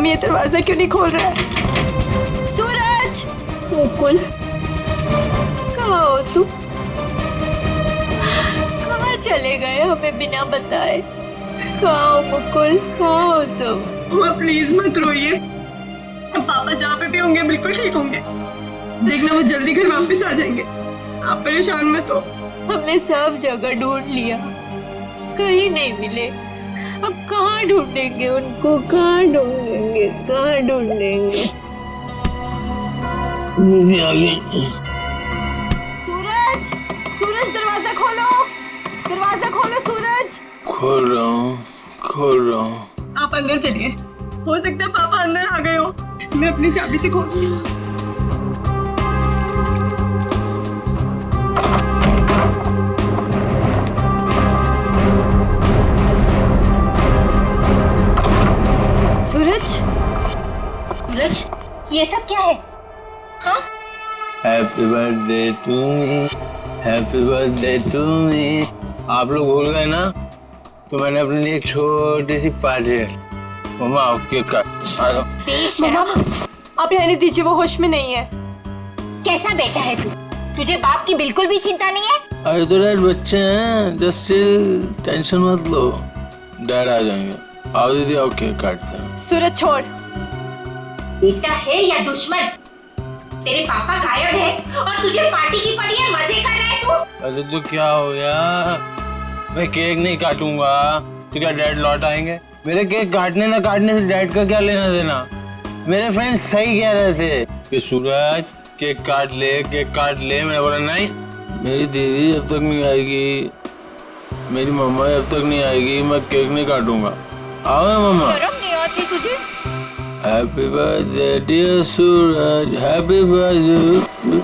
Mom ये दरवाजा क्यों नहीं खोल रहा है? सूरज! मुकुल, कहाँ हो तू? कहाँ चले गए हमें बिना बताए? कहाँ हो मुकुल, कहाँ हो तुम? मम्मा प्लीज मत रोइए, पापा जहाँ पे भी होंगे बिल्कुल ठीक होंगे। देखना वो जल्दी घर वापस आ जाएंगे, आप परेशान मत हो। हमने सब जगह ढूंढ लिया, कहीं नहीं मिले। अब कहाँ ढूंढेंगे उनको, कहाँ ढूंढेंगे, कहाँ ढूंढेंगे? सूरज! सूरज दरवाजा खोलो, दरवाजा खोलो सूरज! खोल रहा हूँ। आप अंदर चलिए, हो सकता है पापा अंदर आ गए हो। मैं अपनी चाबी से खोलती हूँ। सूरज! सूरज, ये सब क्या है? हाँ? Happy birthday to me, happy birthday to me. आप लोग भूल गए ना, तो मैंने अपने लिए एक छोटी सी पार्टी रखी। मम्मा आओ केक काट। मम्मा आप रहने दीजिए, वो होश में नहीं है। कैसा बेटा है तू? तुझे बाप की बिल्कुल भी चिंता नहीं है? अरे तो डैड बच्चे हैं, जस्ट चिल, टेंशन मत लो, डैड आ जाएंगे। आओ दीदी आओ केक काटते हैं। सूरज छोड़। बेटा है या दुश्मन? तेरे पापा गायब है और तुझे पार्टी की पड़ी है, मजे कर रहा है तू? अरे तो क्या हो गया, मैं केक नहीं काटूंगा तो क्या डैड लौट आएंगे? मेरे केक काटने ना काटने से डैड का क्या लेना देना? मेरे फ्रेंड्स सही कह रहे थे कि सूरज केक काट ले, केक काट ले। मैंने बोला नहीं, मेरी दीदी जब तक नहीं आएगी, मेरी मम्मा जब तक नहीं आएगी, मैं केक नहीं काटूंगा। आओ मम्मा। शर्म नहीं आती तुझे? हैप्पी बर्थडे डियर सूरज, हैप्पी बर्थडे।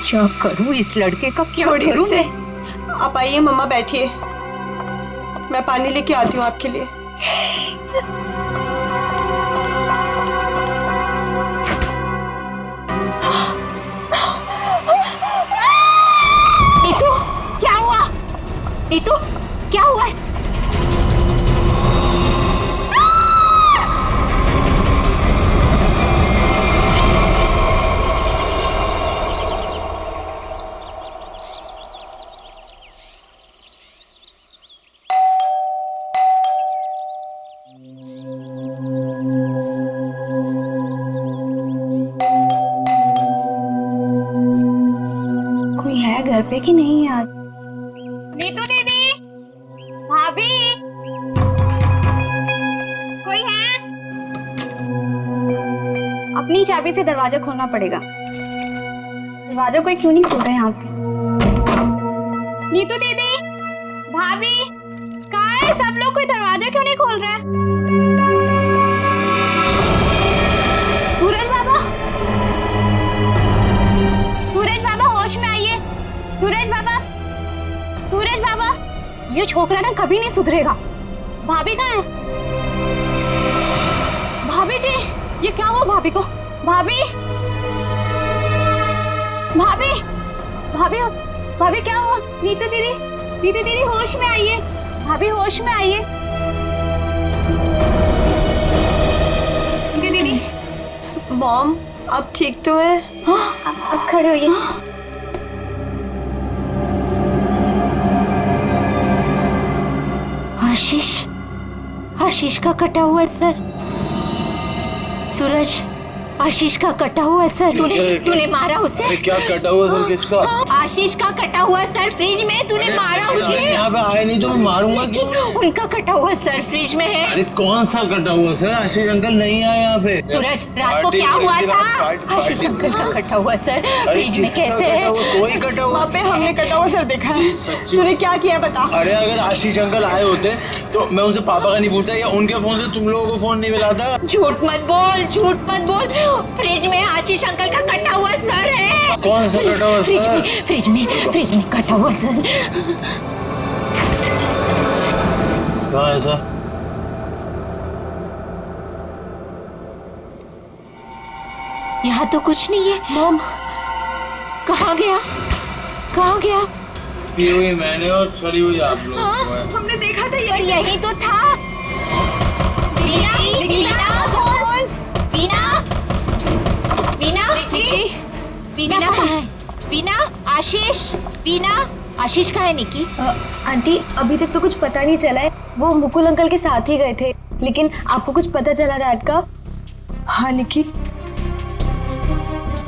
क्या करूं इस लड़के का, क्या छोड़िए करूं? उसे। आप आइए मम्मा, बैठिए, मैं पानी लेके आती हूँ आपके लिए। नीतू, क्या हुआ? नीतू, क्या हुआ है? कोई है घर पे कि नहीं आज? नीतू दीदी, भाभी, कोई है? अपनी चाबी से दरवाजा खोलना पड़ेगा। दरवाजा कोई क्यों नहीं खोल रहा है यहाँ पे? नीतू दीदी, भाभी, कहाँ है सब लोग? कोई दरवाजा क्यों नहीं खोल रहा है? सूरज बाबा, सूरज बाबा होश में आइए। सूरज बाबा, सूरज बाबा, ये छोकरा ना कभी नहीं सुधरेगा। भाभी कहाँ है? भाभी जी, ये क्या हुआ भाभी को? भाभी, भाभी, भाभी, भाभी क्या हुआ? नीतू दीदी, नीतू दीदी होश में आइए। भाभी होश में आइए। नीतू दीदी, मॉम आप ठीक तो हैं? अब खड़े होइए। आशीष, आशीष का कटा हुआ है सर। सूरज, आशीष का कटा हुआ सर। तूने मारा उसे? अरे क्या कटा हुआ सर किसका? आशीष का कटा हुआ सर फ्रिज में, तूने मारा उसे? यहाँ पे आए नहीं तो मैं मारूंगा क्यों? उनका कटा हुआ सर फ्रिज में है। अरे कौन सा कटा हुआ सर? आशीष अंकल नहीं आए यहाँ पे। सूरज, रात को क्या हुआ था? आशीष अंकल का कटा हुआ सर फ्रिज में कैसे है? कोई कटा हुआ? वहाँ पे हमने कटा हुआ सर देखा है। तूने क्या किया बता? अरे अगर आशीष अंकल आए होते तो मैं उनसे पापा का नहीं पूछता, या उनके फोन से तुम लोगों को फोन नहीं मिलाता। झूठ मत बोल, झूठ मत बोल। फ्रिज में आशीष अंकल का कटा हुआ सर है। कौन सा कटा हुआ फ्रिज सर? में, फ्रिज में कटा हुआ सर। कहाँ है सर? यहाँ तो कुछ नहीं है। मॉम कहाँ गया? कहाँ गया? पी हुई मैंने और सड़ी हुई आप लोग। हाँ, हमने देखा था ये। यही तो था। वीना, वीना, वीना, वीना कहाँ है? वीना, आशीष, वीना, आशीष कहाँ है निकी? आंटी अभी तक तो कुछ पता नहीं चला है। वो मुकुल अंकल के साथ ही गए थे, लेकिन आपको कुछ पता चला डैड का? हाँ निकी,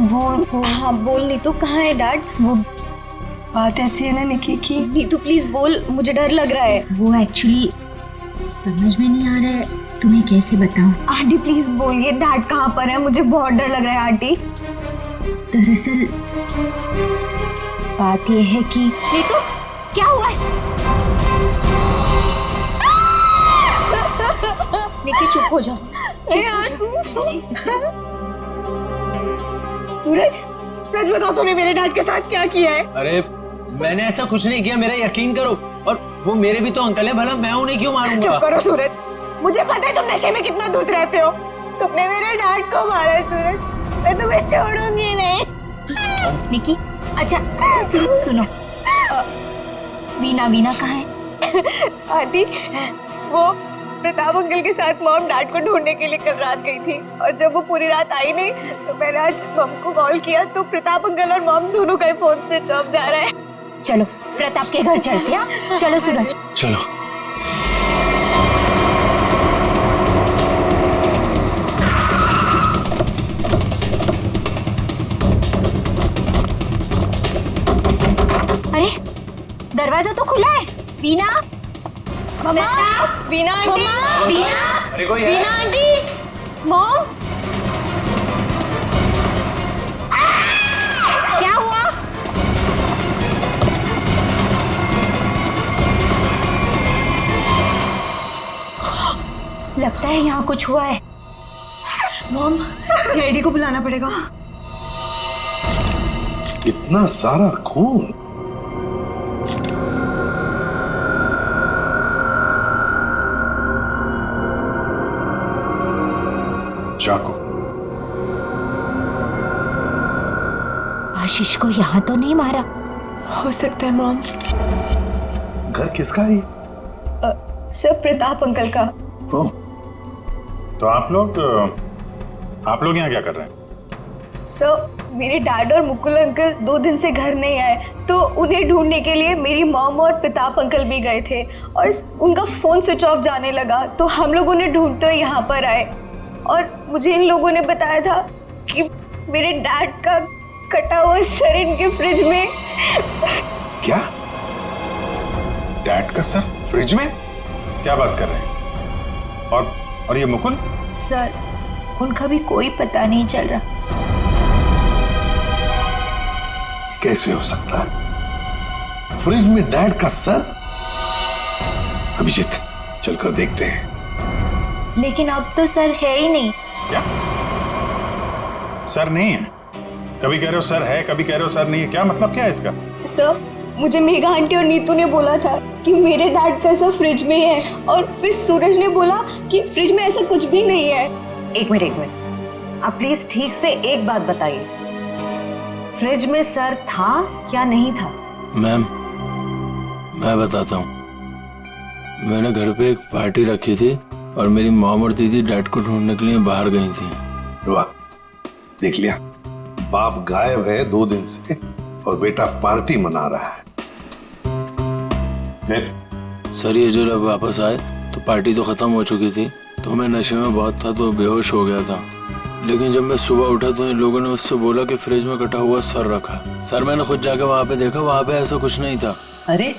वो हाँ बोल नीतू, कहाँ है डैड? वो बात ऐसी है ना निकी की। नीतू प्लीज बोल, मुझे डर लग रहा है। वो एक्चुअली समझ में नहीं आ रहा है, तुम्हें कैसे बताऊं। आंटी प्लीज बोलिए डैड कहाँ पर है, मुझे बहुत डर लग रहा है आंटी। दरअसल बात यह है कि नीतू, क्या हुआ है? निकी चुप हो जाओ। सूरज, सच बताओ तूने मेरे डैड के साथ क्या किया है? अरे मैंने ऐसा कुछ नहीं किया, मेरा यकीन करो। और वो मेरे भी तो अंकल है, भला मैं उन्हें क्यों मारूंगा? चुप करो सूरज, मुझे पता है तुम नशे में कितना दूध रहते हो। तुमने मेरे डैड को मारा है सूरज, मैं तुम्हें छोड़ूंगी नहीं। निकी, अच्छा सुनो, वीना कहाँ है? आंटी, वो प्रताप अंकल के साथ मॉम डैड को ढूंढने के लिए कल रात गई थी, और जब वो पूरी रात आई नहीं तो मैंने आज मॉम को कॉल किया तो प्रताप अंकल और मॉम दोनों का फोन स्विच ऑफ जा रहा है। चलो प्रताप के घर चलते हैं। चलो सूरज, चलो। अरे दरवाजा तो खुला है। वीना, मम्मा, वीना आंटी, वीना, अरे कोई वीना आंटी, मॉम, क्या हुआ? लगता है यहाँ कुछ हुआ है। मॉम, सीआईडी को बुलाना पड़ेगा। इतना सारा खून। चाकू। आशीष को यहाँ तो नहीं मारा? हो सकता है मॉम। घर किसका है? सर प्रताप अंकल का। ओह, तो आप लोग यहाँ क्या कर रहे हैं? सर मेरे डैड और मुकुल अंकल 2 दिन से घर नहीं आए, तो उन्हें ढूंढने के लिए मेरी मॉम और प्रताप अंकल भी गए थे, और उनका फोन स्विच ऑफ जाने लगा, तो हम लोग उन्हें ढूंढते हुए यहाँ पर आए। और मुझे इन लोगों ने बताया था कि मेरे डैड का कटा हुआ सर इनके फ्रिज में। क्या? डैड का सर फ्रिज में? क्या बात कर रहे हैं? और ये मुकुल? सर उनका भी कोई पता नहीं चल रहा। कैसे हो सकता है? फ्रिज में डैड का सर? अभिजीत, चलकर देखते हैं। लेकिन अब तो सर है ही नहीं। क्या सर नहीं है? कभी कह रहे हो सर है, कभी कह रहे हो सर नहीं है, क्या मतलब क्या है इसका? सर मुझे मेघा आंटी और नीतू ने बोला था कि मेरे डैड का सर फ्रिज में है, और फिर सूरज ने बोला कि फ्रिज में ऐसा कुछ भी नहीं है। एक मिनट, आप प्लीज ठीक से एक बात बताइए, फ्रिज में सर था या नहीं था? मैम, मैं बताता हूँ। मैंने घर पे एक पार्टी रखी थी और मेरी मॉम और दीदी डैड को ढूंढने के लिए बाहर गई थी। वाह, देख लिया, बाप गायब है 2 दिन से और बेटा पार्टी मना रहा है। फिर सर ये जो जब वापस आए तो पार्टी तो खत्म हो चुकी थी, तो मैं नशे में बहुत था तो बेहोश हो गया था। लेकिन जब मैं सुबह उठा तो इन लोगों ने उससे बोला कि फ्रिज में कटा हुआ सर रखा। सर मैंने खुद जाकर वहाँ पे देखा, वहाँ पे ऐसा कुछ नहीं था। अरे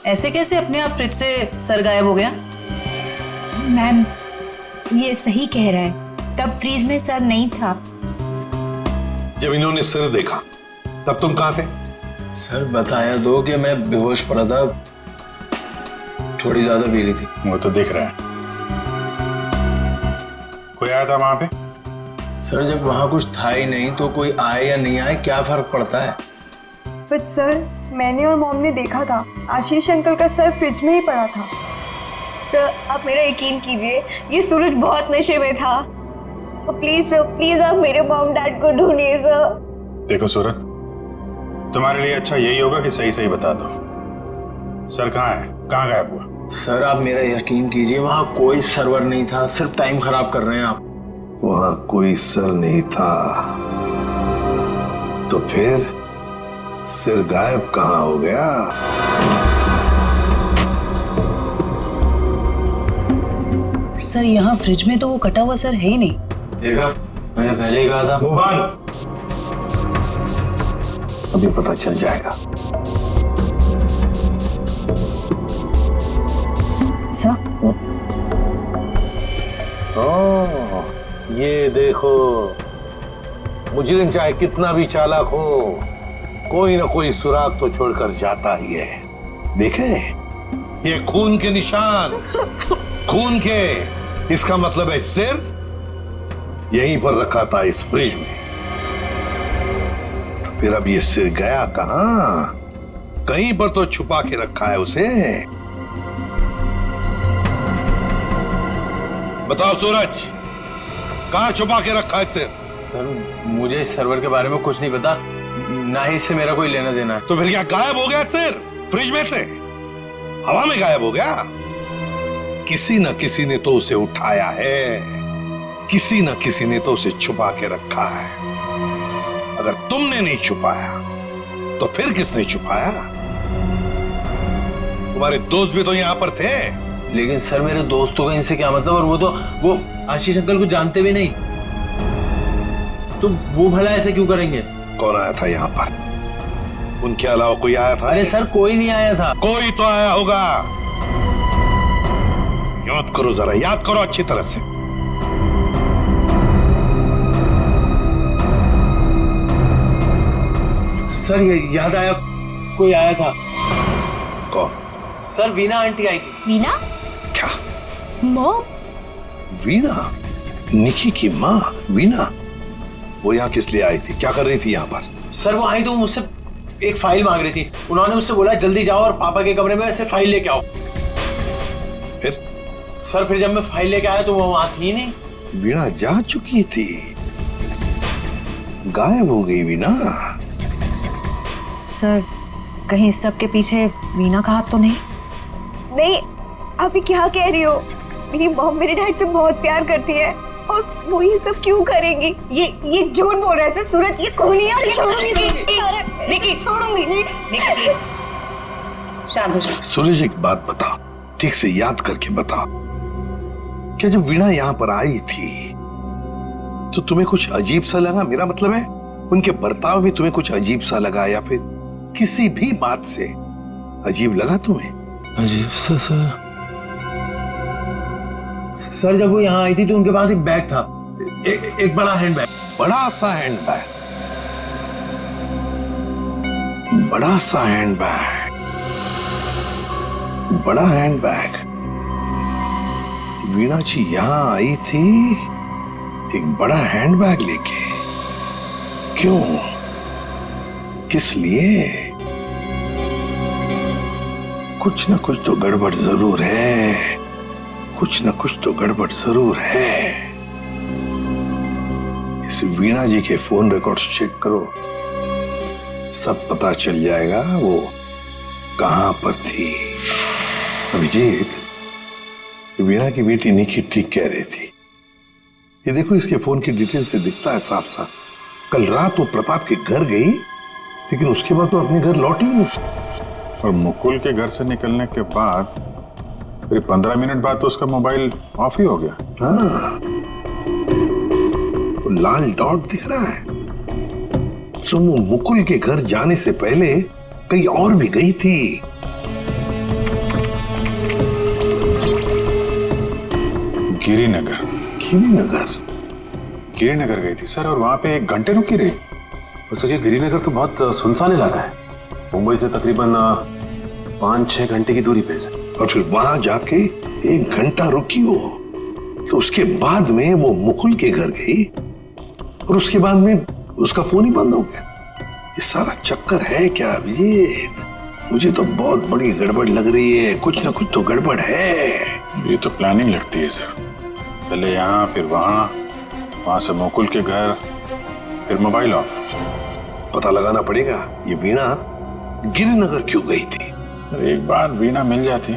ऐसे कैसे अपने आप फ्रिज से सर गायब हो गया? मैम ये सही कह रहा है, तब फ्रीज में सर नहीं था। जब इन्होंने सर देखा तब तुम कहाँ थे? सर बताया दो कि मैं बेहोश पड़ा था, थोड़ी ज्यादा पी ली थी। वो तो दिख रहा है। कोई आया था वहां पे? सर जब वहाँ कुछ था ही नहीं तो कोई आए या नहीं आए क्या फर्क पड़ता है? बट सर, मैंने और मॉम ने देखा था आशीष अंकल का सर फ्रिज में ही पड़ा था। सर आप मेरा यकीन कीजिए, ये सूरज बहुत नशे में था। प्लीज सर, प्लीज आप मेरे मॉम डैड को ढूंढिए सर। देखो सूरज, तुम्हारे लिए अच्छा यही होगा कि सही सही बता दो। सर कहाँ है, कहाँ गायब हुआ? सर आप मेरा यकीन कीजिए, वहाँ कोई सर्वर नहीं था, सिर्फ टाइम खराब कर रहे हैं आप। वहां कोई सर नहीं था तो फिर सिर गायब कहाँ हो गया? सर यहाँ फ्रिज में तो वो कटा हुआ सर है ही नहीं। देखा, मैंने पहले ही कहा था। मोहन, अभी पता चल जाएगा। सर ओह, ये देखो, मुजरिम चाहे कितना भी चालाक हो, कोई ना कोई सुराग तो छोड़कर जाता ही है। देखे, ये खून के निशान, खून के। इसका मतलब है सिर यहीं पर रखा था इस फ्रिज में। तो फिर अब ये सिर गया कहां? कहीं पर तो छुपा के रखा है उसे। बताओ सूरज, कहां छुपा के रखा है सिर? सर मुझे इस सर्वर के बारे में कुछ नहीं पता, ना ही इससे मेरा कोई लेना देना है। तो फिर क्या गायब हो गया सिर फ्रिज में से? हवा में गायब हो गया? किसी न किसी ने तो उसे उठाया है, किसी न किसी ने तो उसे छुपा के रखा है। अगर तुमने नहीं छुपाया तो फिर किसने छुपाया? तुम्हारे दोस्त भी तो यहां पर थे। लेकिन सर मेरे दोस्तों का इनसे क्या मतलब? और वो आशीष अंकल को जानते भी नहीं, तो वो भला ऐसे क्यों करेंगे? कौन आया था यहाँ पर? उनके अलावा कोई आया था? अरे सर कोई नहीं आया था। कोई तो आया होगा। याद करो जरा, याद करो अच्छी तरह से। सर ये याद आया, कोई आया था। कौन? सर वीना आंटी आई थी। वीना? क्या? मॉम? वीना? निकी की माँ वीना? वो यहाँ किस लिए आई थी? क्या कर रही थी यहाँ पर? सर वो आई तो मुझसे एक फाइल मांग रही थी। उन्होंने मुझसे बोला जल्दी जाओ और पापा के कमरे में ऐसे फाइल लेके आओ। फिर? सर फिर जब मैं फाइल लेके आया तो वो वहां थी नहीं। वीणा जा चुकी थी, गायब हो गई वीणा। सर कहीं इस सब के पीछे वीना का हाथ तो नहीं? नहीं, अभी क्या कह रही हो? मेरी मॉम मेरे डैड से बहुत प्यार करती है और वो ये सब क्यों करेंगी? ये झूठ बोल रहा है सर। सूरज ये कौन है? छोड़ूंगी नहीं, छोड़ूंगी नहीं। शांत हो जाओ। सूरज एक बात बता, ठीक से याद करके बता, क्या जब वीणा यहाँ पर आई थी तो तुम्हें कुछ अजीब सा लगा? मेरा मतलब है उनके बर्ताव में तुम्हें कुछ अजीब सा लगा, या फिर किसी भी बात से अजीब लगा तुम्हें? अजीब सा? सर जब वो यहाँ आई थी तो उनके पास एक बैग था, एक बड़ा हैंड बैग। बड़ा सा हैंड बैग? बड़ा सा हैंड बैग? बड़ा हैंड बैग? वीणा जी यहां आई थी एक बड़ा हैंड बैग लेके? क्यों? किस लिए? कुछ ना कुछ तो गड़बड़ जरूर है, कुछ ना कुछ तो गड़बड़ जरूर है। इस वीणा जी के फोन रिकॉर्ड्स चेक करो, सब पता चल जाएगा वो कहां पर थी। अभिजीत, वीणा की बेटी निकी ठीक कह रही थी। ये देखो, इसके फोन की डिटेल से दिखता है साफ साफ, कल रात वो प्रताप के घर गई लेकिन उसके बाद तो अपने घर लौटी नहीं। और मुकुल के घर से निकलने के बाद फिर 15 मिनट बाद तो उसका मोबाइल ऑफ ही हो गया। हाँ, तो लाल डॉट दिख रहा है। तो वो मुकुल के घर जाने से पहले कहीं और भी गई थी। गिरिनगर? गिरिनगर? गिरिनगर गई थी सर, और वहां पे 1 घंटे रुकी रही। सर ये गिरिनगर तो बहुत सुनसान इलाका है, मुंबई से तकरीबन 5-6 घंटे की दूरी पे है। और फिर वहां जाके 1 घंटा रुकी हो, तो उसके बाद में वो मुकुल के घर गई और उसके बाद में उसका फोन ही बंद हो गया। ये सारा चक्कर है क्या अभिजीत? मुझे तो बहुत बड़ी गड़बड़ लग रही है, कुछ ना कुछ तो गड़बड़ है। ये तो प्लानिंग लगती है सर, पहले यहाँ फिर वहां से मुकुल के घर, फिर मोबाइल ऑफ। पता लगाना पड़ेगा ये वीणा गिरिनगर क्यों गई थी। अरे एक बार वीणा मिल जाती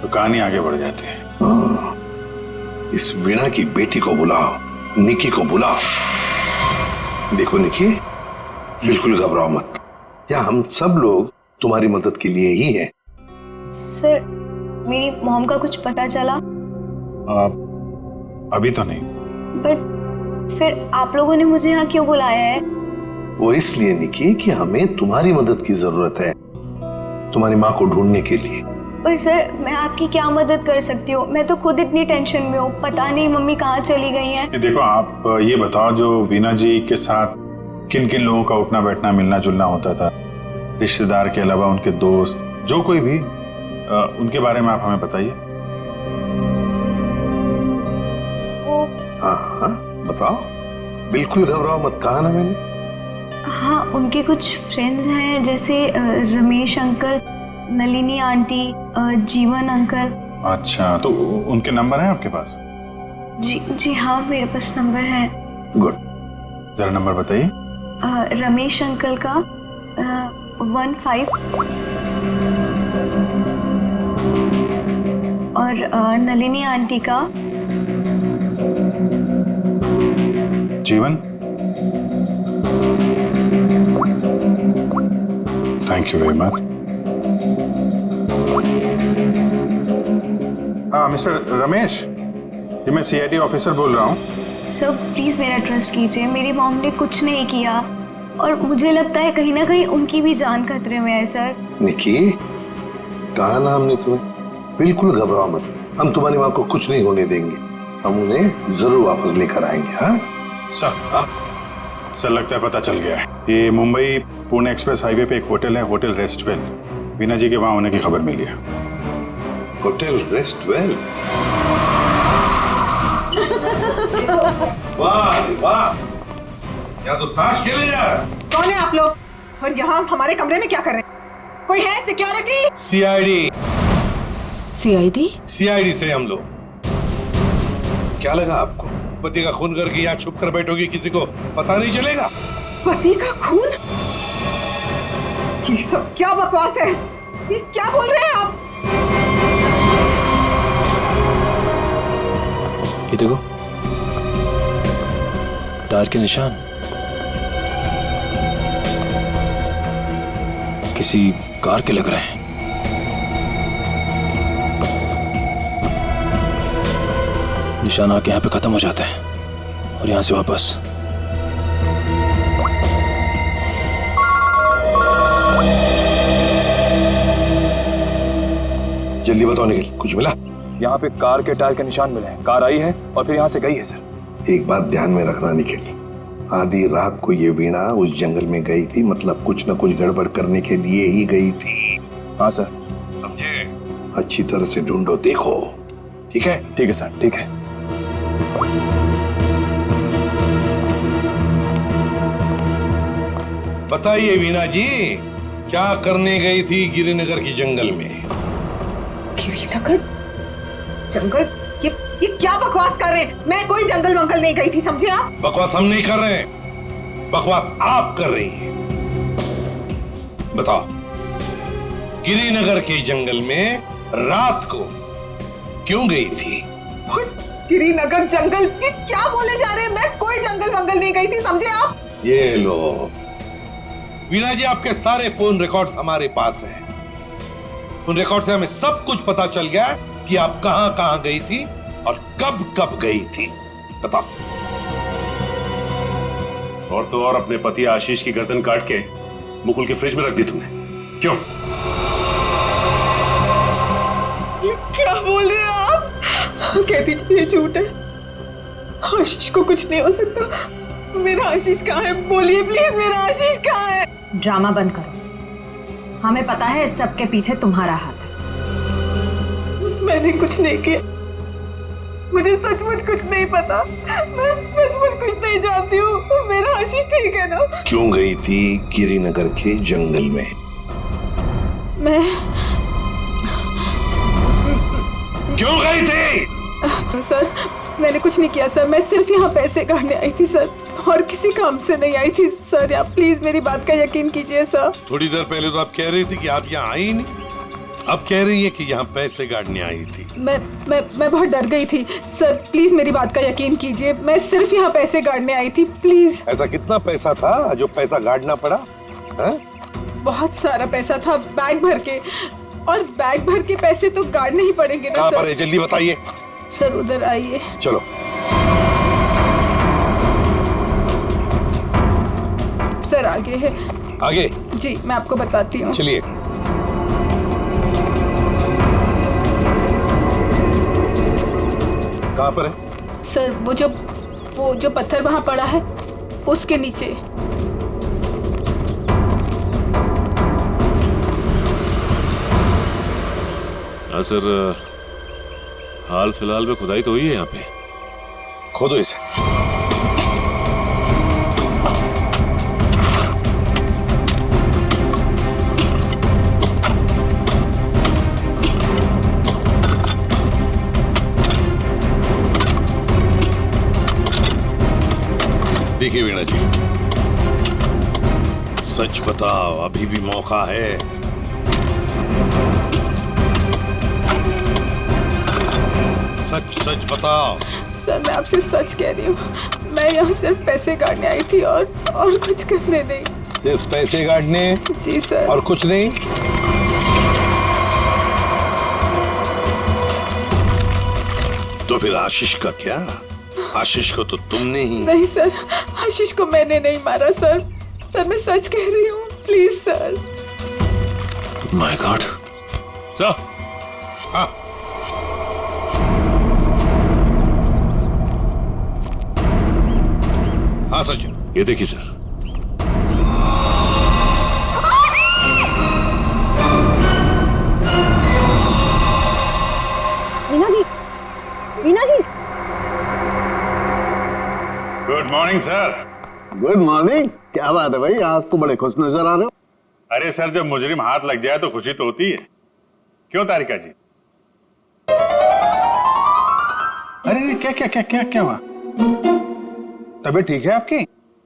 तो कहानी आगे बढ़ जाती है। इस वीणा की बेटी को बुलाओ, निकी को बुलाओ। देखो निकी, बिल्कुल घबराओ मत, यहाँ हम सब लोग तुम्हारी मदद के लिए ही हैं। सर, मेरी मॉम का कुछ पता चला? अभी तो नहीं। बट फिर आप लोगों ने मुझे यहाँ क्यों बुलाया है? वो इसलिए निकी कि हमें तुम्हारी मदद की जरूरत है, तुम्हारी माँ को ढूंढने के लिए। पर सर, मैं आपकी क्या मदद कर सकती हूँ? मैं तो खुद इतनी टेंशन में हूँ, पता नहीं मम्मी कहाँ चली गई हैं। देखो, आप ये बताओ, जो वीणा जी के साथ किन किन लोगों का उठना बैठना मिलना जुलना होता था, रिश्तेदार के अलावा उनके दोस्त, जो कोई भी, उनके बारे में आप हमें बताइए। हाँ, बताओ, बिल्कुल घबराओ मत, कहा ना मैंने। हाँ, उनके कुछ फ्रेंड्स हैं, जैसे रमेश अंकल, नलिनी आंटी, जीवन अंकल। अच्छा, तो उनके नंबर हैं आपके पास? जी हाँ, मेरे पास नंबर है। गुड, जरा नंबर बताइए। रमेश अंकल का 15 और नलिनी आंटी का। जीवन, थैंक यू वेरी मच। हाँ मिस्टर रमेश, जी मैं सीआईडी ऑफिसर बोल रहा हूँ। सर प्लीज मेरा ट्रस्ट कीजिए, मेरी मॉम ने कुछ नहीं किया और मुझे लगता है कहीं ना कहीं उनकी भी जान खतरे में है। सर निकी, कहा ना हमने तुम्हें, बिल्कुल घबराओ मत, हम तुम्हारी माँ को कुछ नहीं होने देंगे, हम उन्हें जरूर वापस लेकर आएंगे। हाँ सर, लगता है पता चल गया है। ये मुंबई पुणे एक्सप्रेस हाईवे पे एक होटल है, होटल रेस्टवेल। वीणा जी के वहां होने की खबर मिली है। होटल रेस्टवेल? वाह वाह, यहाँ तो ताश खेले जा रहा है। कौन है आप लोग और यहाँ हमारे कमरे में क्या कर रहे हैं? कोई है सिक्योरिटी? सीआईडी। सीआईडी? सीआईडी से हम लोग। क्या लगा आपको, पति का खून करके यहाँ छुप कर बैठोगी, किसी को पता नहीं चलेगा? पति का खून? ये सब क्या बकवास है? ये क्या बोल रहे हैं आप? ये देखो, टायर के निशान, किसी कार के लग रहे हैं। निशान आके यहाँ पे खत्म हो जाते हैं और यहाँ से वापस। जल्दी बताओ निखिल, कुछ मिला? यहाँ पे कार के टायर के निशान मिले हैं, कार आई है और फिर यहाँ से गई है सर। एक बात ध्यान में रखना निखिल, आधी रात को ये वीणा उस जंगल में गई थी, मतलब कुछ न कुछ गड़बड़ करने के लिए ही गई थी। हाँ सर। समझे? अच्छी तरह से ढूंढो, देखो। ठीक है? ठीक है सर, ठीक है। बताइए वीणा जी, क्या करने गई थी गिरिनगर की जंगल में? गिरिनगर जंगल? ये क्या बकवास कर रहे हैं? मैं कोई जंगल वंगल नहीं गई थी, समझे आप? बकवास हम नहीं कर रहे हैं, बकवास आप कर रही हैं। बताओ, गिरिनगर के जंगल में रात को क्यों गई थी? गिरिनगर जंगल? ये क्या बोले जा रहे हैं? मैं कोई जंगल वंगल नहीं गई थी, समझे आप? ये लो वीणा जी, आपके सारे फोन रिकॉर्ड्स हमारे पास हैं। उन रिकॉर्ड से हमें सब कुछ पता चल गया कि आप कहां कहां गई थी और कब कब गई थी। बताओ। और तो और अपने पति आशीष की गर्दन काट के मुकुल के फ्रिज में रख दी तुमने, क्यों? ये क्या बोल रहे हैं आप? कह दीजिए ये झूठ है, आशीष को कुछ नहीं हो सकता। मेरा आशीष कहाँ है? बोलिए प्लीज, मेरा आशीष कहाँ है? ड्रामा बंद करो, हमें पता है इस सब के पीछे तुम्हारा हाथ है। मैंने कुछ नहीं किया, मुझे सचमुच कुछ नहीं पता, मैं सचमुच कुछ नहीं जानती हूँ। मेरा आशीष ठीक है ना? क्यों गई थी गिरिनगर के जंगल में? मैं क्यों गई थी? सर मैंने कुछ नहीं किया सर, मैं सिर्फ यहाँ पैसे काटने आई थी सर, और किसी काम से नहीं आई थी सर। आप प्लीज मेरी बात का यकीन कीजिए सर। थोड़ी देर पहले तो आप कह रही थी कि आप यहाँ आई नहीं। अब कह रही है कि यहाँ पैसे गाड़ने आई थी। मैं बहुत डर गई थी सर, प्लीज मेरी बात का यकीन कीजिए, मैं सिर्फ यहाँ पैसे गाड़ने आई थी, प्लीज। ऐसा कितना पैसा था जो पैसा गाड़ना पड़ा? है? बहुत सारा पैसा था, बैग भर के, और बैग भर के पैसे तो गाड़ने ही पड़ेंगे ना कहाँ सर। पर है? जल्दी बताइए। सर उधर आइए। चलो। सर आगे है। आगे? जी मैं आपको बताती हूँ। चलिए। कहाँ पर है? सर वो जो पत्थर वहाँ पड़ा है उसके नीचे। हाँ सर, हाल फिलहाल में खुदाई तो हुई है यहाँ पे। खोदो इसे। देखिए वीणा जी, सच बताओ, अभी भी मौका है। सच सच बताओ। सर मैं आपसे सच कह रही हूँ, मैं यहाँ सिर्फ पैसे गाड़ने आई थी और कुछ करने नहीं। सिर्फ पैसे गाड़ने? जी सर। और कुछ नहीं? तो फिर आशीष का क्या? आशीष को तो तुमने ही। नहीं सर, आशीष को मैंने नहीं मारा सर, सर मैं सच कह रही हूँ, please sir. My god. Sir. हाँ। हाँ सचिन, ये देखिए sir. Veena ji, Veena ji. Good morning sir. Good morning. क्या बात है भाई, आज तो बड़े खुश नजर आ रहे हो। अरे सर, जब मुजरिम हाथ लग जाए तो खुशी तो होती है, क्यों तारिका जी? अरे क्या क्या क्या क्या क्या हुआ? तबीयत ठीक है आपकी?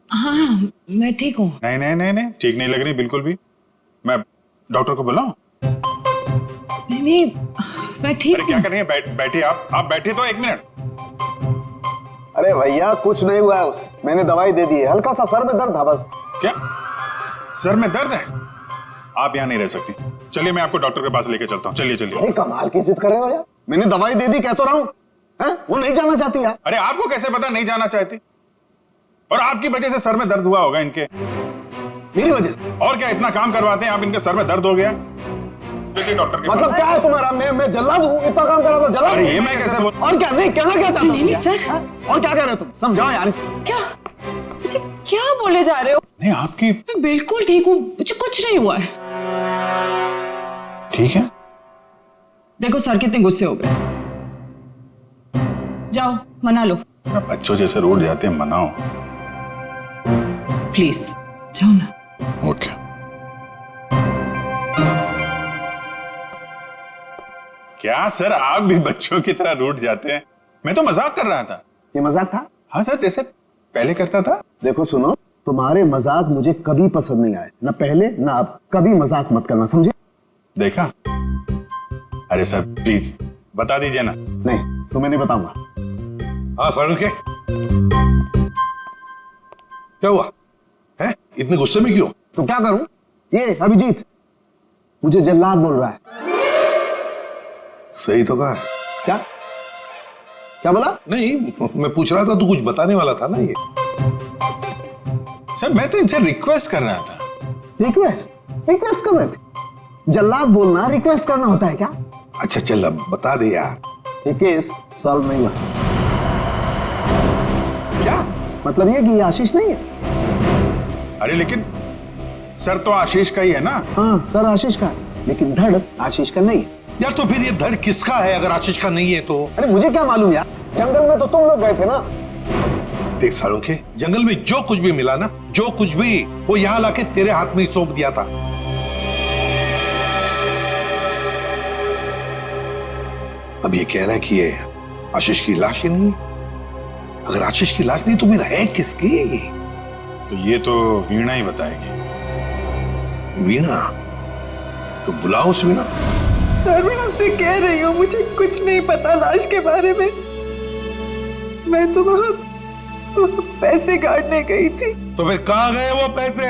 हाँ मैं ठीक हूँ। नहीं नहीं नहीं नहीं, ठीक नहीं लग रही बिल्कुल भी। मैं डॉक्टर को बुलाऊं? नहीं मैं ठीक अरे क्या कर रही है? बैठिए आप बैठिए तो 1 मिनट। अरे भैया कुछ नहीं हुआ है उसे, मैंने दवाई दे दी है, हल्का सा सर में दर्द था बस। क्या सर में दर्द है? आप यहाँ नहीं रह सकती, चलिए मैं आपको डॉक्टर के पास लेके चलता हूँ। चलिए चलिए। अरे कमाल की जिद कर रहे हो यार, मैंने दवाई दे दी, कह तो रहा हूँ। वो नहीं जाना चाहती यार। अरे आपको कैसे पता नहीं जाना चाहती? और आपकी वजह से सर में दर्द हुआ होगा इनके। मेरी वजह से? और क्या, इतना काम करवाते हैं आप, इनके सर में दर्द हो गया। किसी डॉक्टर के मतलब क्या है तुम्हारा? मैं जल्लाद हूँ, इतना काम करा तो जल्लाद? अरे ये मैं कैसे बोल? और क्या? नहीं कहना क्या चाहते हो? नहीं सर। और क्या कह रहे हो तुम? समझाओ यार इसे। क्या मुझे क्या बोले जा रहे हो? नहीं आपकी। मैं बिल्कुल ठीक हूँ, मुझे कुछ नहीं हुआ है। ठीक है। देखो सर कितने गुस्से हो गए, जाओ मना लो। बच्चों जैसे रोड जाते हैं, मनाओ प्लीज, जाओ ना। ओके। क्या सर, आप भी बच्चों की तरह रूठ जाते हैं? मैं तो मजाक कर रहा था। ये मजाक था? हाँ सर, जैसे पहले करता था। देखो सुनो, तुम्हारे मजाक मुझे कभी पसंद नहीं आए, ना पहले ना अब। कभी मजाक मत करना, समझे? देखा? अरे सर प्लीज बता दीजिए ना। नहीं तो मैं नहीं बताऊंगा। हाँ सर, के क्या हुआ है? इतने गुस्से में क्यों? तो क्या करूं? ये अभिजीत मुझे जल्लाद बोल रहा है। सही तो कहा। क्या क्या बोला? नहीं, मैं पूछ रहा था, तू कुछ बताने वाला था ना। ये सर मैं तो इनसे रिक्वेस्ट कर रहा था। रिक्वेस्ट कर रहे थे? जल्लाद बोलना रिक्वेस्ट करना होता है क्या? अच्छा चल अब बता दे यार। ये केस सॉल्व नहीं हुआ। क्या मतलब ये कि ये आशीष नहीं है। अरे लेकिन सर तो आशीष का ही है ना। हाँ सर आशीष का है, लेकिन धड़ आशीष का नहीं है। यार तो फिर ये धड़ किसका है अगर आशीष का नहीं है तो? अरे मुझे क्या मालूम यार, जंगल में तो तुम लोग गए थे ना। देख सालों के जंगल में जो कुछ भी मिला ना, जो कुछ भी, वो यहाँ लाके तेरे हाथ में ही सौंप दिया था। अब ये कह रहा है कि ये आशीष की लाश ही नहीं है। अगर आशीष की लाश नहीं तो फिर है किसकी? तो ये तो वीणा ही बताएगी। वीणा? तो बुलाओ उस वीणा। सर मैं आपसे कह रही हूँ मुझे कुछ नहीं पता लाश के बारे में। मैं तो वहाँ पैसे काटने गई थी। तो फिर कहाँ गए वो पैसे?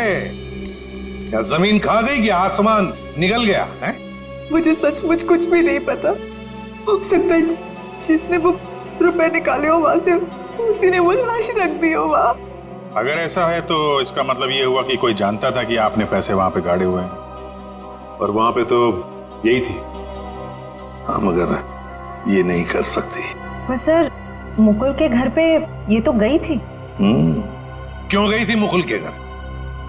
क्या जमीन खा गई कि आसमान निकल गया है? मुझे सचमुच कुछ भी नहीं पता। हो सकता है जिसने वो रुपए निकाले हो वहां से उसी ने वो लाश रख दी हो वहाँ। अगर ऐसा है तो इसका मतलब ये हुआ कि कोई जानता था कि आपने पैसे वहां पे गाड़े हुए हैं, और वहां पे तो यही थी। हम अगर ये नहीं कर सकती। पर सर मुकुल के घर पे ये तो गई थी। क्यों गई थी मुकुल के घर,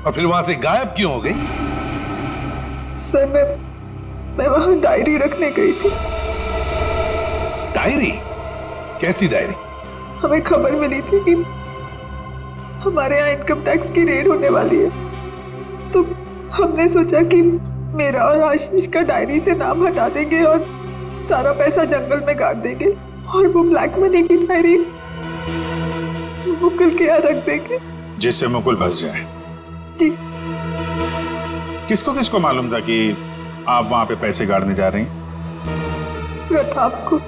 और फिर वहां से गायब क्यों हो गई? सर मैं वहां डायरी रखने गई थी। डायरी? कैसी डायरी? हमें खबर मिली थी कि हमारे यहाँ इनकम टैक्स की रेड होने वाली है, तो हमने सोचा कि मेरा और आशीष का डायरी से नाम हटा देंगे और सारा पैसा जंगल में गाड़ देंगे और वो ब्लैक मनी की डायरी मुकुल के यहाँ रख देंगे, जिससे मुकुल फंस जाए। जी। किसको किसको मालूम था कि आप वहां पे पैसे गाड़ने जा रही हैं? प्रताप को।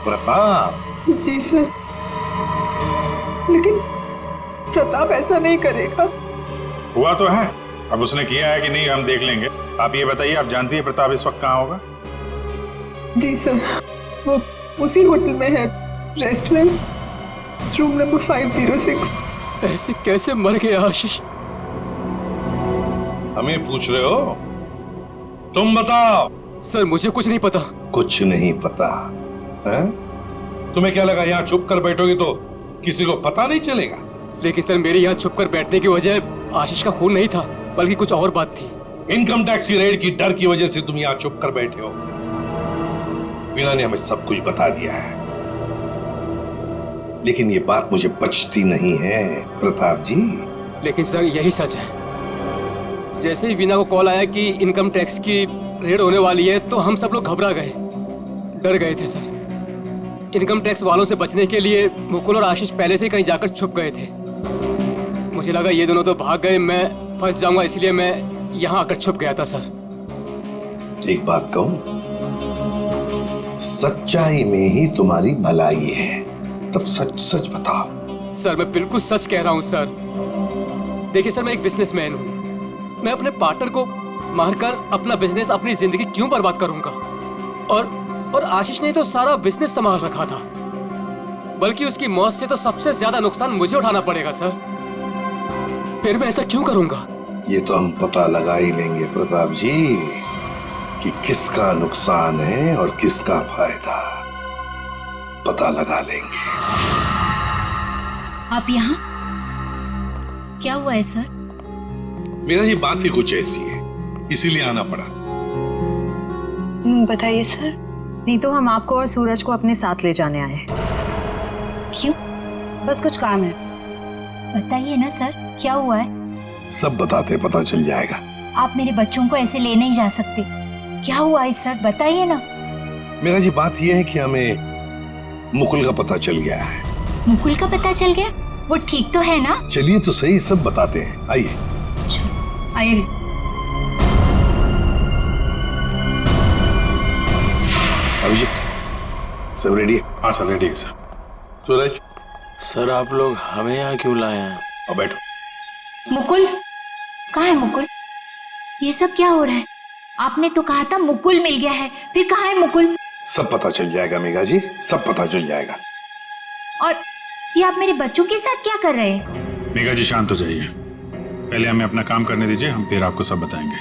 प्रताप? जी सर, लेकिन प्रताप ऐसा नहीं करेगा। हुआ तो है, अब उसने किया है कि नहीं हम देख लेंगे। आप ये बताइए, आप जानती है प्रताप इस वक्त कहाँ होगा? जी सर, वो उसी होटल में है, रेस्टोरेंट, रूम नंबर 506। ऐसे कैसे मर गया आशीष? हमें पूछ रहे हो? तुम बताओ। सर मुझे कुछ नहीं पता। कुछ नहीं पता है? तुम्हें क्या लगा यहाँ छुप कर बैठोगे तो किसी को पता नहीं चलेगा? लेकिन सर मेरे यहाँ छुप कर बैठने की वजह आशीष का खून नहीं था, बल्कि कुछ और बात थी। इनकम टैक्स की रेड की डर की वजह से तुम यहाँ छुप कर बैठे हो। वीणा ने हमें सब कुछ बता दिया है, लेकिन ये बात मुझे बचती नहीं है प्रताप जी। लेकिन सर यही सच है। जैसे ही वीणा को कॉल आया कि इनकम टैक्स की रेड होने वाली है तो हम सब लोग घबरा गए, डर गए थे सर। इनकम टैक्स वालों से बचने के लिए मुकुल और आशीष पहले से कहीं जाकर छुप गए थे। मुझे लगा ये दोनों तो भाग गए, मैं फंस जाऊंगा, इसलिए मैं यहाँ आकर छुप गया था सर। एक बात कहूं, सच्चाई में ही तुम्हारी भलाई है, तब सच सच बताओ। सर मैं बिल्कुल सच कह रहा हूँ सर। देखिए सर, मैं एक बिजनेसमैन हूँ। मैं अपने पार्टनर को मारकर अपना बिजनेस, अपनी जिंदगी क्यों बर्बाद करूंगा? और आशीष ने तो सारा बिजनेस संभाल रखा था, बल्कि उसकी मौत से तो सबसे ज्यादा नुकसान मुझे उठाना पड़ेगा सर। फिर मैं ऐसा क्यों करूंगा? ये तो हम पता लगा ही लेंगे प्रताप जी कि किसका नुकसान है और किसका फायदा, पता लगा लेंगे। आप यहाँ? क्या हुआ है सर? मेरा जी बात ही कुछ ऐसी है, इसीलिए आना पड़ा। बताइए सर। नहीं तो हम आपको और सूरज को अपने साथ ले जाने आए हैं। क्यों? बस कुछ काम है। बताइए ना सर, क्या हुआ है? सब बताते पता चल जाएगा। आप मेरे बच्चों को ऐसे ले नहीं जा सकते। क्या हुआ है सर, बताइए ना। मेरा जी बात यह है कि हमें मुकुल का पता चल गया है। मुकुल का पता चल गया? वो ठीक तो है ना? चलिए तो सही, सब बताते हैं, आइए। आइए। अभिजीत सब रेडी है? हाँ सर रेडी है सर। सूरज सर आप लोग हमें यहाँ क्यों लाए हैं? अब बैठो। मुकुल कहाँ है? मुकुल, ये सब क्या हो रहा है? आपने तो कहा था मुकुल मिल गया है, फिर कहाँ है मुकुल? सब पता चल जाएगा मेघा जी, सब पता चल जाएगा। और ये आप मेरे बच्चों के साथ क्या कर रहे हैं? मेघा जी शांत हो जाइए, पहले हमें अपना काम करने दीजिए, हम फिर आपको सब बताएंगे।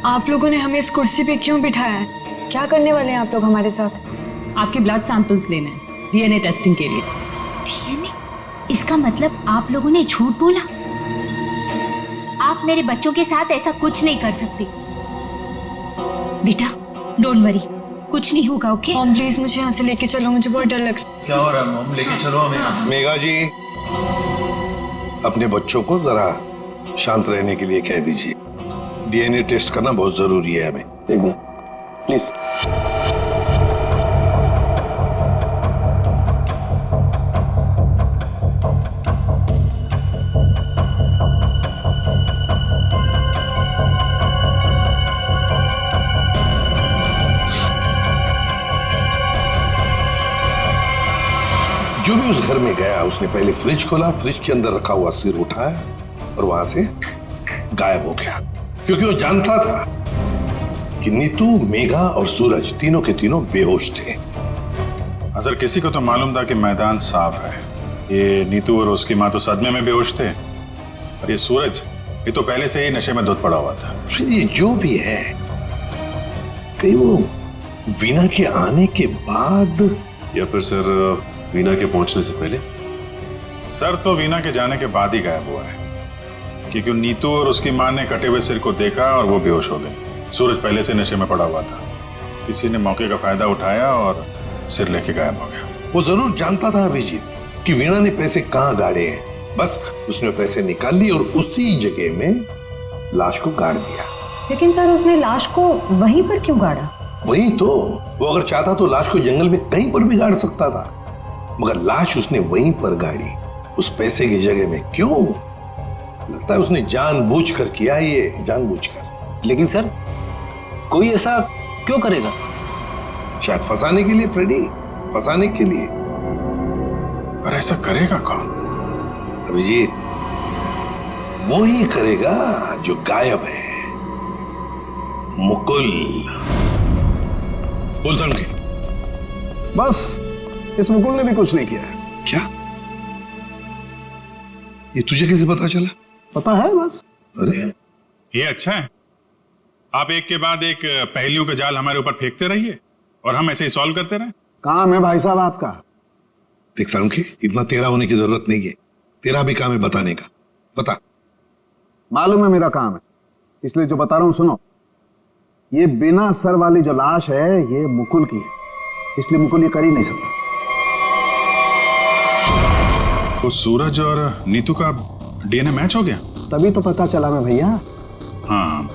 आप लोगों ने हमें इस कुर्सी पे क्यों बिठाया है? क्या करने वाले हैं आप लोग हमारे साथ? आपके ब्लड सैंपल्स लेने हैं डीएनए टेस्टिंग के लिए। डीएनए? इसका मतलब आप लोगों ने झूठ बोला? आप मेरे बच्चों के साथ ऐसा कुछ नहीं कर सकते। बेटा डोंट वरी, कुछ नहीं होगा, ओके? मॉम प्लीज मुझे यहाँ से लेके चलो, मुझे बहुत डर लग रहा है। क्या हो रहा है मॉम? लेके चलो हमें यहाँ से। मेघा जी अपने बच्चों को जरा शांत रहने के लिए कह दीजिए। डीएनए टेस्ट करना बहुत जरूरी है हमें। प्लीज। जो भी उस घर में गया उसने पहले फ्रिज खोला, फ्रिज के अंदर रखा हुआ सिर उठाया और वहां से गायब हो गया, क्योंकि वो जानता था कि नीतू, मेघा और सूरज तीनों के तीनों बेहोश थे। अगर किसी को तो मालूम था कि मैदान साफ है। ये नीतू और उसकी माँ तो सदमे में बेहोश थे, और ये सूरज, ये तो पहले से ही नशे में धुत पड़ा हुआ था। फिर ये जो भी है, कहीं वो वीना के आने के बाद, या फिर सर वीना के पहुंचने से पहले? सर तो वीना के जाने के बाद ही गायब हुआ है, क्योंकि नीतू और उसकी माँ ने कटे हुए सिर को देखा और वो बेहोश हो गए। सूरज पहले से नशे में पड़ा हुआ था, किसी ने मौके का फायदा उठाया और सिर लेके गायब हो गया। वो जरूर जानता था अभिजीत कि वीणा ने पैसे कहाँ गाड़े हैं, बस उसने पैसे निकाल लिए और उसी जगह में लाश को गाड़ दिया। लेकिन सर उसने लाश को वहीं पर क्यों गाड़ा? वही तो, वो अगर चाहता तो लाश को जंगल में कहीं पर भी गाड़ सकता था, मगर लाश उसने वहीं पर गाड़ी, उस पैसे की जगह में। क्यों? लगता है उसने जानबूझकर किया, ये जानबूझकर। लेकिन सर कोई ऐसा क्यों करेगा? शायद फंसाने के लिए फ्रेडी, फंसाने के लिए। पर ऐसा करेगा कौन? अभिजीत, वो ही करेगा जो गायब है, मुकुल। बोल समझे? बस इस मुकुल ने भी कुछ नहीं किया है। क्या? ये तुझे कैसे पता चला? पता है बस। अरे ये अच्छा है, आप एक के बाद एक पहेलियों के जाल हमारे ऊपर फेंकते रहिए और हम ऐसे ही सॉल्व करते रहे। काम है भाई साहब आपका। देख सालुंखे, इतना टेढ़ा होने की जरूरत नहीं है, तेरा भी काम है बताने का। बता। मालूम है मेरा काम है, इसलिए जो बता रहा हूं सुनो। ये बिना सर वाली जो लाश है ये मुकुल की है, इसलिए मुकुल ये कर ही नहीं सकता। तो सूरज और नीतू का डीएनए मैच हो गया? तभी तो पता चला मैं भैया। हाँ,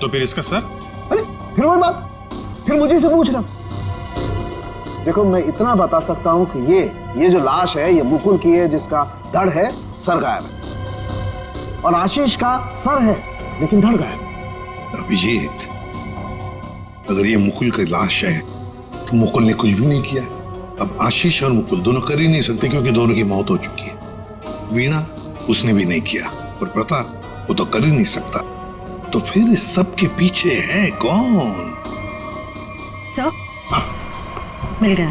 तो फिर इसका सर? अरे फिर वही बात, फिर मुझे से पूछ रहा। देखो मैं इतना बता सकता हूं कि ये जो लाश है ये मुकुल की है, जिसका धड़ है, सर गायब है, और आशीष का सर है लेकिन धड़ गायब। अभिजीत, अगर ये मुकुल की लाश है तो मुकुल ने कुछ भी नहीं किया। अब आशीष और मुकुल दोनों कर ही नहीं सकते, क्योंकि दोनों की मौत हो चुकी है। वीणा, उसने भी नहीं किया, और प्रताप, वो तो कर ही नहीं सकता। तो फिर इस सब के पीछे है कौन? सर, मिल गया।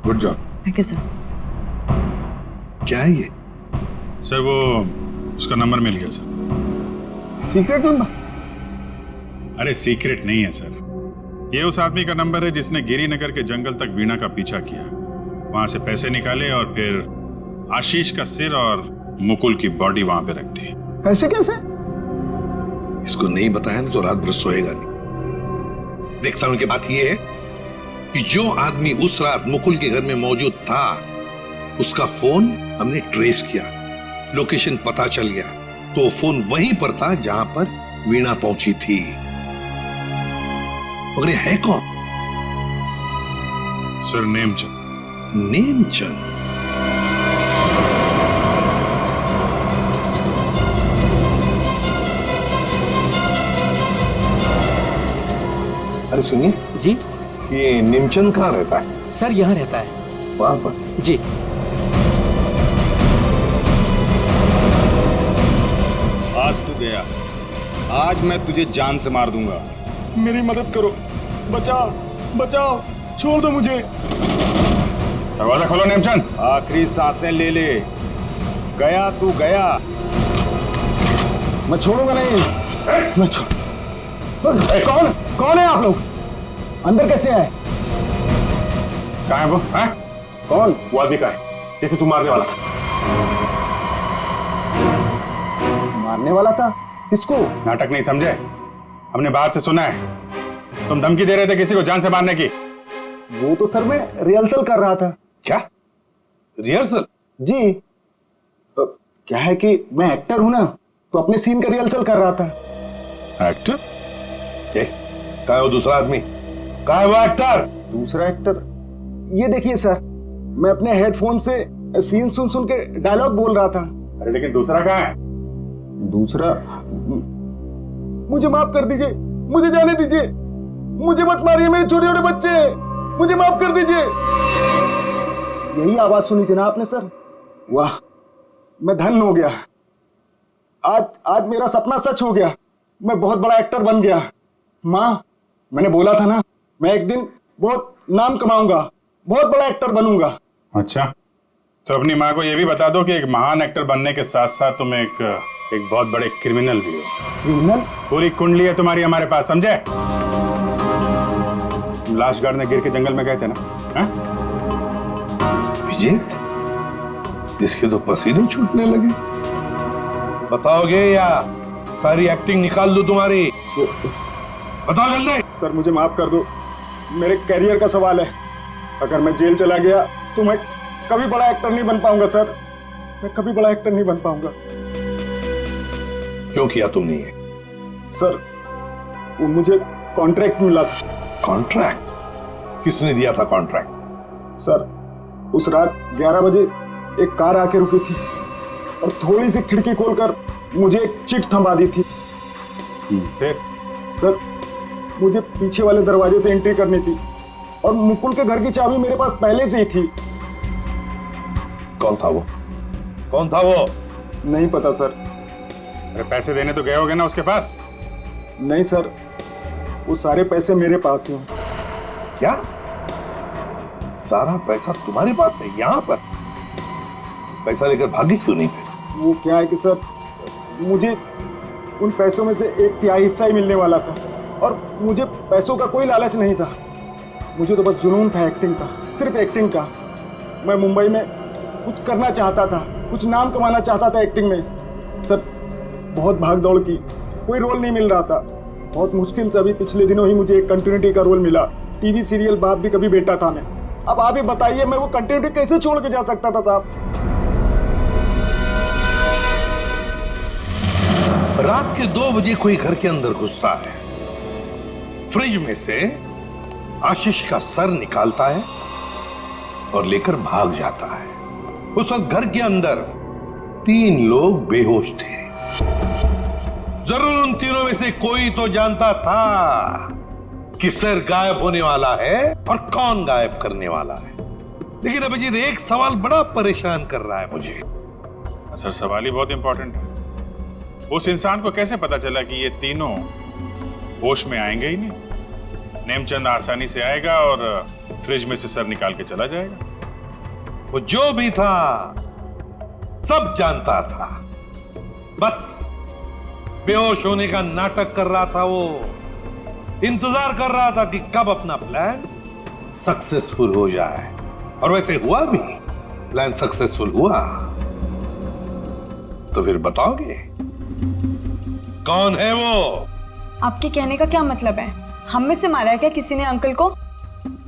Good job. Thank you sir. क्या है ये? सर वो उसका नंबर मिल गया सर। Secret number? अरे सीक्रेट नहीं है सर, ये उस आदमी का नंबर है जिसने गिरिनगर के जंगल तक वीणा का पीछा किया, वहां से पैसे निकाले और फिर आशीष का सिर और मुकुल की बॉडी वहां पे रख दी। कैसे कैसे? इसको नहीं बताया ना तो रात भर सोएगा नहीं। देख साउंड की बात ये है कि जो आदमी उस रात मुकुल के घर में मौजूद था, उसका फोन हमने ट्रेस किया, लोकेशन पता चल गया, तो वो फोन वहीं पर था जहां पर वीणा पहुंची थी। और ये है कौन? सर नेमचंद। नेमचंद? अरे सुनिए जी, ये नेमचंद कहाँ रहता है? सर यहाँ रहता है। वहां पर? जी। आज तू गया, आज मैं तुझे जान से मार दूंगा। मेरी मदद करो, बचाओ बचाओ, छोड़ दो मुझे। दरवाजा खोलो नेमचंद। आखिरी सांसें ले ले, गया तू गया। मैं छोड़ूंगा नहीं, मैं छोड़। कौन कौन है आप लोग? अंदर कैसे आए? कहाँ है वो? है? कौन? वो आदमी का है जिसे तू मारने वाला था। मारने वाला था? किसको? नाटक नहीं समझे, हमने बाहर से सुना है तुम धमकी दे रहे थे किसी को जान से मारने की। वो तो सर मैं रिहर्सल कर रहा था। क्या रिहर्सल? जी, तो क्या है कि मैं एक्टर हूं ना, तो अपने सीन का रिहर्सल कर रहा था। एक्टर? कहाँ है वो दूसरा आदमी? कहाँ है वो एक्टर? दूसरा एक्टर? ये देखिए सर, मैं अपने हेडफोन से सीन सुन सुन के डायलॉग बोल रहा था। अरे लेकिन दूसरा कहाँ है? दूसरा? मुझे माफ कर दीजिए, मुझे जाने दीजिए, मुझे मत मारिए, मेरे छोटे छोटे बच्चे। मुझे माफ कर दीजिए। यही आवाज सुनी थी ना आपने सर? वाह, मैं धन्य हो गया। आज मेरा सपना सच हो गया। मैं बहुत बड़ा एक्टर बन गया। माँ, मैंने बोला था ना, मैं एक दिन बहुत नाम कमाऊंगा, बहुत बड़ा एक्टर बनूंगा। अच्छा, तो अपनी माँ को ये भी बता दो कि एक महान एक्टर बनने के साथ साथ तुम एक बहुत बड़े क्रिमिनल भी हो। क्रिमिनल? पूरी कुंडली है तुम्हारी हमारे पास, समझे? लाश गाड़ने गिर के जंगल में गए थे ना? विजीत, इसके तो पसीने छूटने लगे। बताओगे या सारी एक्टिंग निकाल दूं तुम्हारी? बताओ जल्दी। सर मुझे माफ कर दो, मेरे करियर का सवाल है। अगर मैं जेल चला गया तो मैं कभी बड़ा एक्टर नहीं बन पाऊंगा सर। मैं कभी बड़ा एक्टर नहीं बन पाऊंगा। क्यों किया तुमने ये? सर, वो मुझे कॉन्ट्रैक्ट मिला था। कॉन्ट्रैक्ट? किसने दिया था कॉन्ट्रैक्ट? सर, उस रात 11 बजे एक कार आके रुकी थी और थोड़ी सी खिड़की खोलकर मुझे एक चिट थमा दी थी। फिर? सर, मुझे पीछे वाले दरवाजे से एंट्री करनी थी और मुकुल के घर की चाबी मेरे पास पहले से ही थी। कौन था वो? कौन था वो? नहीं पता सर। अरे पैसे देने तो गए होगे ना उसके पास? नहीं सर, वो सारे पैसे मेरे पास हैं। क्या? सारा पैसा तुम्हारे पास है यहाँ पर? पैसा लेकर भागी क्यों नहीं फिर? वो क्या है कि सर, मुझे उन पैसों में से 1/3 हिस्सा ही मिलने वाला था और मुझे पैसों का कोई लालच नहीं था। मुझे तो बस जुनून था एक्टिंग का, सिर्फ एक्टिंग का। मैं मुंबई में कुछ करना चाहता था, कुछ नाम कमाना चाहता था एक्टिंग में। सर, बहुत भाग दौड़ की, कोई रोल नहीं मिल रहा था। बहुत मुश्किल से अभी पिछले दिनों ही मुझे एक कंटिन्यूटी का रोल मिला। टीवी सीरियल बाप भी कभी बेटा था में। अब आप ही बताइए, मैं वो कंटिन्यूटी कैसे छोड़ के जा सकता था साहब? रात के 2 बजे कोई घर के अंदर घुसता है, फ्रिज में से आशीष का सर निकालता है और लेकर भाग जाता है। उस वक्त घर के अंदर 3 लोग बेहोश थे। जरूर उन तीनों में से कोई तो जानता था कि सर गायब होने वाला है और कौन गायब करने वाला है। लेकिन अभिजीत, एक सवाल बड़ा परेशान कर रहा है मुझे। सर, सवाल ही बहुत इंपॉर्टेंट है। उस इंसान को कैसे पता चला कि ये तीनों होश में आएंगे ही नहीं? नेमचंद आसानी से आएगा और फ्रिज में से सर निकाल के चला जाएगा। वो जो भी था सब जानता था, बस बेहोश होने का नाटक कर रहा था। वो इंतजार कर रहा था कि कब अपना प्लान सक्सेसफुल हो जाए, और वैसे हुआ भी। प्लान सक्सेसफुल हुआ। तो फिर बताओगे कौन है वो? आपके कहने का क्या मतलब है? हम में से मारा है क्या किसी ने अंकल को?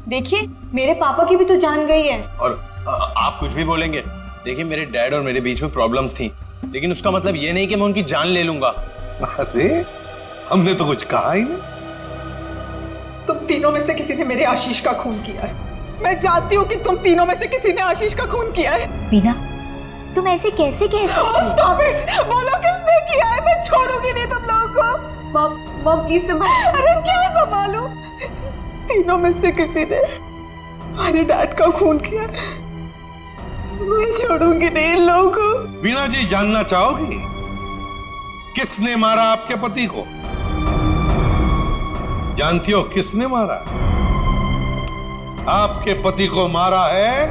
देखिए, मेरे पापा की भी तो जान गई है। और आप कुछ भी बोलेंगे। देखिए, मेरे डैड और मेरे बीच में प्रॉब्लम्स थी, लेकिन उसका मतलब ये नहीं कि मैं उनकी जान ले लूंगा। अरे, हमने तो कुछ कहा ही नहीं। तुम तीनों में से किसी ने मेरे आशीष का खून किया है। मैं जानती हूँ कि तुम तीनों में से किसी ने आशीष का खून किया है। वीना, तुम ऐसे कैसे कह सकती हो? Stop it! बोलो किसने किया है? मैं छोड़ूंगी नहीं तुम लोगों को। मॉम प्लीज संभालो। अरे क्या संभालूं? तीनों में से किसी ने हमारे डैड का खून किया है। मैं छोड़ूंगी नहीं इन लोगों को। वीना जी, जानना चाहोगी किसने मारा आपके पति को? जानती हो किसने मारा? आपके पति को मारा है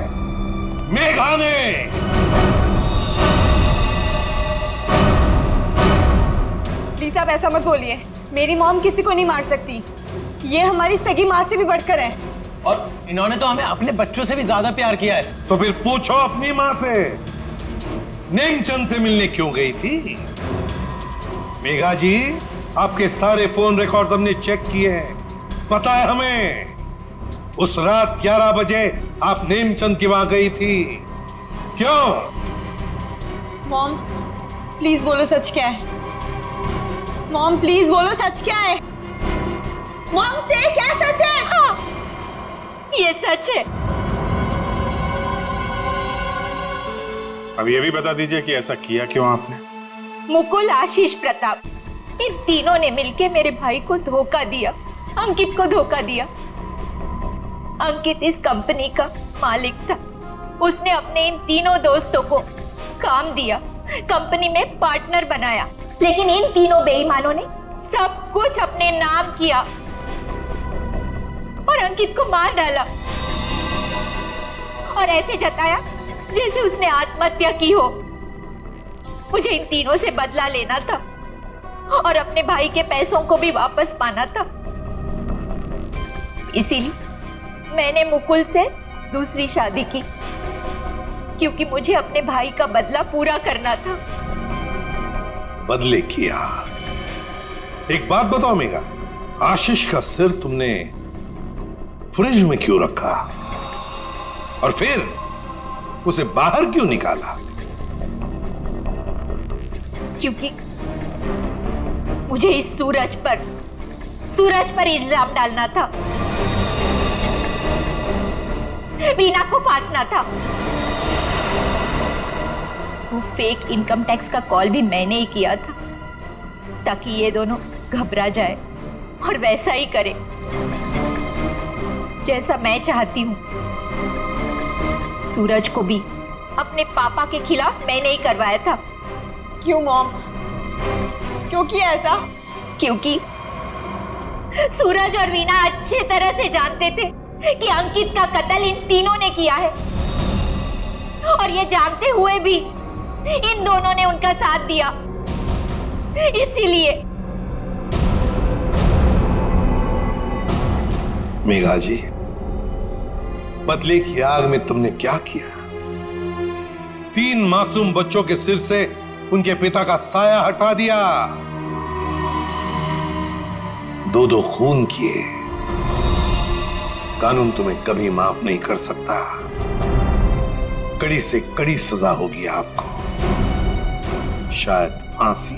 मेघा ने। प्लीज आप ऐसा मत बोलिए। मेरी मॉम किसी को नहीं मार सकती। ये हमारी सगी माँ से भी बढ़कर है। और इन्होंने तो हमें अपने बच्चों से भी ज्यादा प्यार किया है। तो फिर पूछो अपनी माँ से, नेमचंद से मिलने क्यों गई थी? मेघा जी, आपके सारे फोन रिकॉर्ड हमने चेक किए हैं। पता है हमें, उस रात 11 बजे आप नेमचंद की वहां गई थी। क्यों? मॉम प्लीज बोलो सच क्या है। मॉम प्लीज बोलो सच क्या है। मॉम से क्या सच है? हाँ, ये सच है। अब ये भी बता दीजिए कि ऐसा किया क्यों आपने? मुकुल, आशीष, प्रताप, इन तीनों ने मिलके मेरे भाई को धोखा दिया, अंकित को धोखा दिया। अंकित इस कंपनी का मालिक था। उसने अपने इन तीनों दोस्तों को काम दिया, कंपनी में पार्टनर बनाया, लेकिन इन तीनों बेईमानों ने सब कुछ अपने नाम किया और अंकित को मार डाला और ऐसे जताया जैसे उसने आत्महत्या की हो। मुझे इन तीनों से बदला लेना था और अपने भाई के पैसों को भी वापस पाना था। इसीलिए मैंने मुकुल से दूसरी शादी की, क्योंकि मुझे अपने भाई का बदला पूरा करना था। बदले किया। एक बात बताओ मेघा, आशीष का सिर तुमने फ्रिज में क्यों रखा और फिर उसे बाहर क्यों निकाला? क्योंकि मुझे इस सूरज पर इल्जाम डालना था, वीना को फांसना था। वो फेक इनकम टैक्स का कॉल भी मैंने ही किया था, ताकि ये दोनों घबरा जाए और वैसा ही करे जैसा मैं चाहती हूँ। सूरज को भी अपने पापा के खिलाफ मैंने ही करवाया था। क्यों मॉम, क्यों किया ऐसा? क्योंकि सूरज और वीना अच्छे तरह से जानते थे कि अंकित का कत्ल इन तीनों ने किया है, और ये जानते हुए भी इन दोनों ने उनका साथ दिया। इसीलिए मेघा जी, बदले की आग में तुमने क्या किया? 3 मासूम बच्चों के सिर से उनके पिता का साया हटा दिया, 2 खून किए। कानून तुम्हें कभी माफ नहीं कर सकता। कड़ी से कड़ी सजा होगी आपको, शायद फांसी।